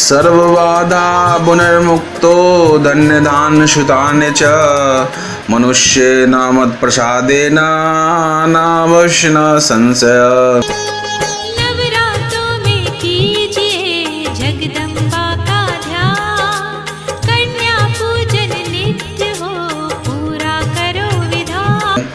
सर्वबाधा पुनर्मुक्तो धन्यदान शुतानि च मनुष्येन मत्प्रसादेन नावश्य न संशय। नवरात्रों में कीजिए जगदम्बा का ध्यान, कन्या पूजन नित्य हो पूरा करो विधान।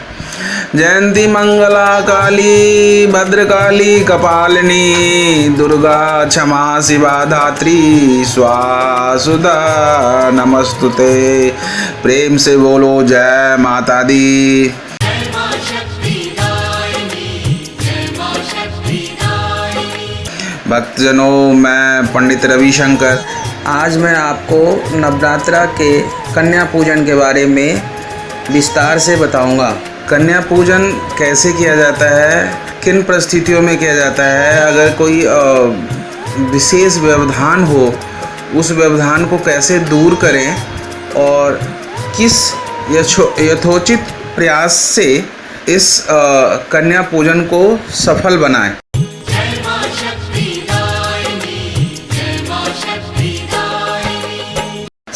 जयंती मंगला काली भद्रकाली कपालिनी दुर्गा क्षमा शिवा धात्री स्वासुदा नमस्तुते। प्रेम से बोलो जय माता दी। भक्तजनों, मैं पंडित रविशंकर आज मैं आपको नवरात्रा के कन्या पूजन के बारे में विस्तार से बताऊंगा। कन्या पूजन कैसे किया जाता है, किन परिस्थितियों में किया जाता है, अगर कोई विशेष व्यवधान हो उस व्यवधान को कैसे दूर करें और किस यथोचित प्रयास से इस कन्या पूजन को सफल बनाएं।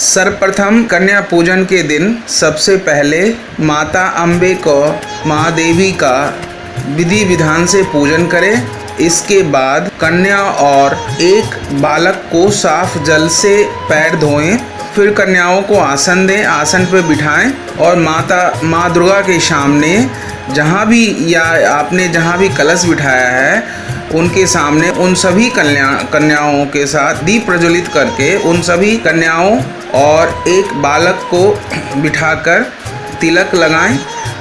सर्वप्रथम कन्या पूजन के दिन सबसे पहले माता अम्बे को माँ देवी का विधि विधान से पूजन करें। इसके बाद कन्या और एक बालक को साफ जल से पैर धोएं। फिर कन्याओं को आसन दें, आसन पर बिठाएं और माँ दुर्गा के सामने जहाँ भी या आपने जहाँ भी कलश बिठाया है उनके सामने उन सभी कन्याओं के साथ दीप प्रज्वलित करके उन सभी कन्याओं और एक बालक को बिठाकर तिलक लगाएं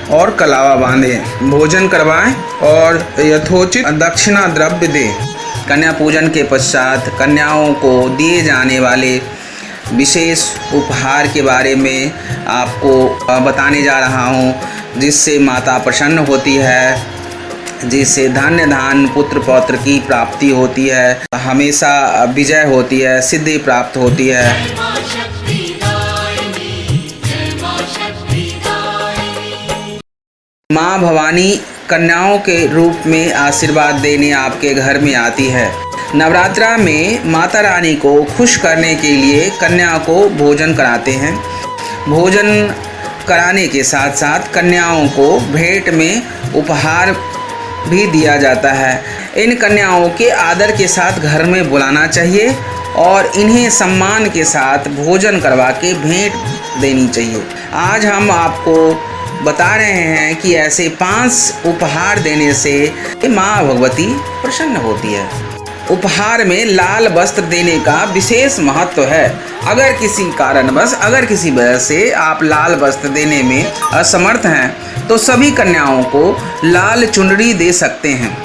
और कलावा बांधें, भोजन करवाएं और यथोचित दक्षिणा द्रव्य दें। कन्या पूजन के पश्चात कन्याओं को दिए जाने वाले विशेष उपहार के बारे में आपको बताने जा रहा हूँ, जिससे माता प्रसन्न होती है, जिससे धन्य धान पुत्र पौत्र की प्राप्ति होती है, हमेशा विजय होती है, सिद्धि प्राप्त होती है। माँ भवानी कन्याओं के रूप में आशीर्वाद देने आपके घर में आती है। नवरात्रा में माता रानी को खुश करने के लिए कन्या को भोजन कराते हैं। भोजन कराने के साथ साथ कन्याओं को भेंट में उपहार भी दिया जाता है। इन कन्याओं के आदर के साथ घर में बुलाना चाहिए और इन्हें सम्मान के साथ भोजन करवा के भेंट देनी चाहिए। आज हम आपको बता रहे हैं कि ऐसे 5 उपहार देने से माँ भगवती प्रसन्न होती है। उपहार में लाल वस्त्र देने का विशेष महत्व है। अगर किसी वजह से आप लाल वस्त्र देने में असमर्थ हैं तो सभी कन्याओं को लाल चुनरी दे सकते हैं।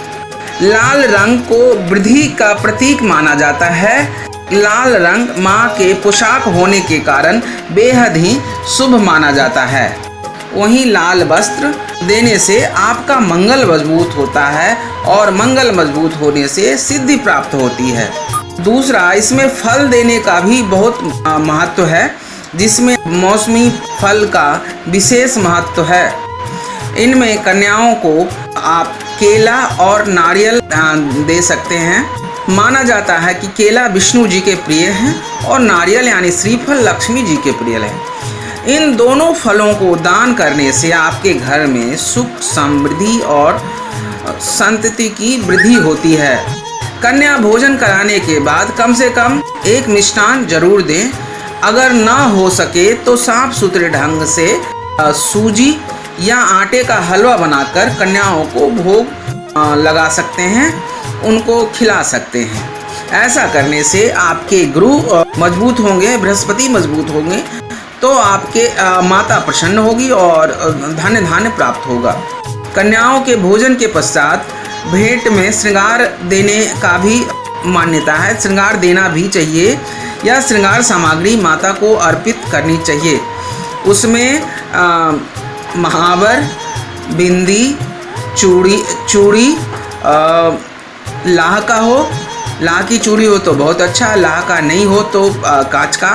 लाल रंग को वृद्धि का प्रतीक माना जाता है। लाल रंग माँ के पोशाक होने के कारण बेहद ही शुभ माना जाता है। वहीं लाल वस्त्र देने से आपका मंगल मजबूत होता है और मंगल मजबूत होने से सिद्धि प्राप्त होती है। दूसरा, इसमें फल देने का भी बहुत महत्व है, जिसमें मौसमी फल का विशेष महत्व है। इनमें कन्याओं को आप केला और नारियल दे सकते हैं। माना जाता है कि केला विष्णु जी के प्रिय हैं और नारियल यानी श्रीफल लक्ष्मी जी के प्रिय है। इन दोनों फलों को दान करने से आपके घर में सुख समृद्धि और संतति की वृद्धि होती है। कन्या भोजन कराने के बाद कम से कम एक मिष्टान जरूर दें। अगर ना हो सके तो साफ सुथरे ढंग से सूजी या आटे का हलवा बनाकर कन्याओं को भोग लगा सकते हैं, उनको खिला सकते हैं। ऐसा करने से आपके गुरु मजबूत होंगे, बृहस्पति मजबूत होंगे, तो आपके माता प्रसन्न होगी और धन्य धान्य प्राप्त होगा। कन्याओं के भोजन के पश्चात भेंट में श्रृंगार देने का भी मान्यता है। श्रृंगार देना भी चाहिए या श्रृंगार सामग्री माता को अर्पित करनी चाहिए। उसमें महावर, बिंदी, चूड़ी लाह का हो, लाह की चूड़ी हो तो बहुत अच्छा, लाह का नहीं हो तो कांच का,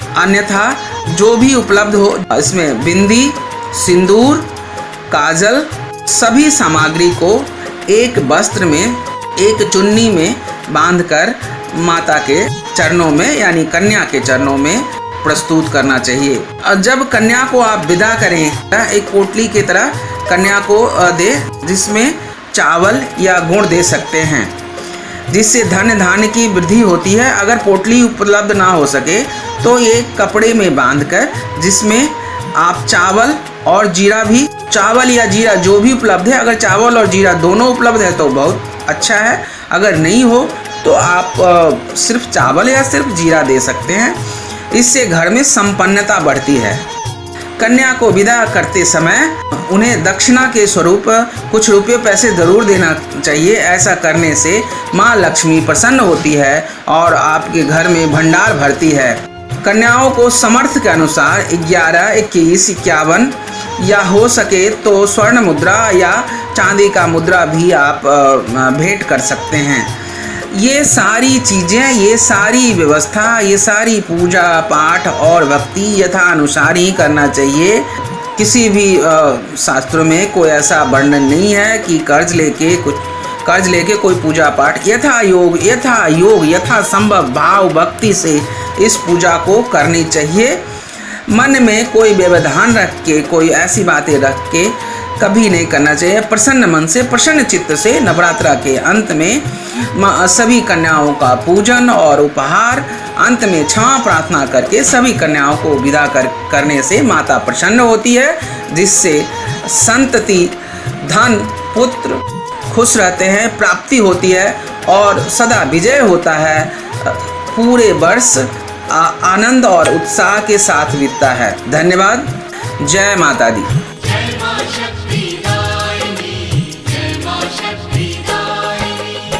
अन्यथा जो भी उपलब्ध हो। इसमें बिंदी, सिंदूर, काजल सभी सामग्री को एक वस्त्र में, एक चुन्नी में बांधकर माता के चरणों में यानी कन्या के चरणों में प्रस्तुत करना चाहिए। और जब कन्या को आप विदा करें, एक पोटली की तरह कन्या को दे, जिसमें चावल या गुड़ दे सकते हैं, जिससे धन धान्य की वृद्धि होती है। अगर पोटली उपलब्ध ना हो सके तो एक कपड़े में बांधकर, जिसमें आप चावल और जीरा भी, चावल या जीरा जो भी उपलब्ध है, अगर चावल और जीरा दोनों उपलब्ध है तो बहुत अच्छा है। अगर नहीं हो तो आप सिर्फ चावल या सिर्फ जीरा दे सकते हैं। इससे घर में संपन्नता बढ़ती है। कन्या को विदा करते समय उन्हें दक्षिणा के स्वरूप कुछ रुपये पैसे जरूर देना चाहिए। ऐसा करने से माँ लक्ष्मी प्रसन्न होती है और आपके घर में भंडार भरती है। कन्याओं को समर्थ के अनुसार 11, 21, 51 या हो सके तो स्वर्ण मुद्रा या चांदी का मुद्रा भी आप भेंट कर सकते हैं। ये सारी चीज़ें, ये सारी व्यवस्था, ये सारी पूजा पाठ और भक्ति यथानुसार ही करना चाहिए। किसी भी शास्त्रों में कोई ऐसा वर्णन नहीं है कि कर्ज लेके कोई पूजा पाठ, यथा योग यथा संभव भाव भक्ति से इस पूजा को करनी चाहिए। मन में कोई व्यवधान रख के, कोई ऐसी बातें रख के कभी नहीं करना चाहिए। प्रसन्न मन से, प्रसन्न चित्त से नवरात्रा के अंत में सभी कन्याओं का पूजन और उपहार, अंत में क्षमा प्रार्थना करके सभी कन्याओं को विदा करने से माता प्रसन्न होती है, जिससे संतति, धन, पुत्र खुश रहते हैं, प्राप्ति होती है और सदा विजय होता है। पूरे वर्ष आनंद और उत्साह के साथ बीतता है। धन्यवाद। जय माता दी।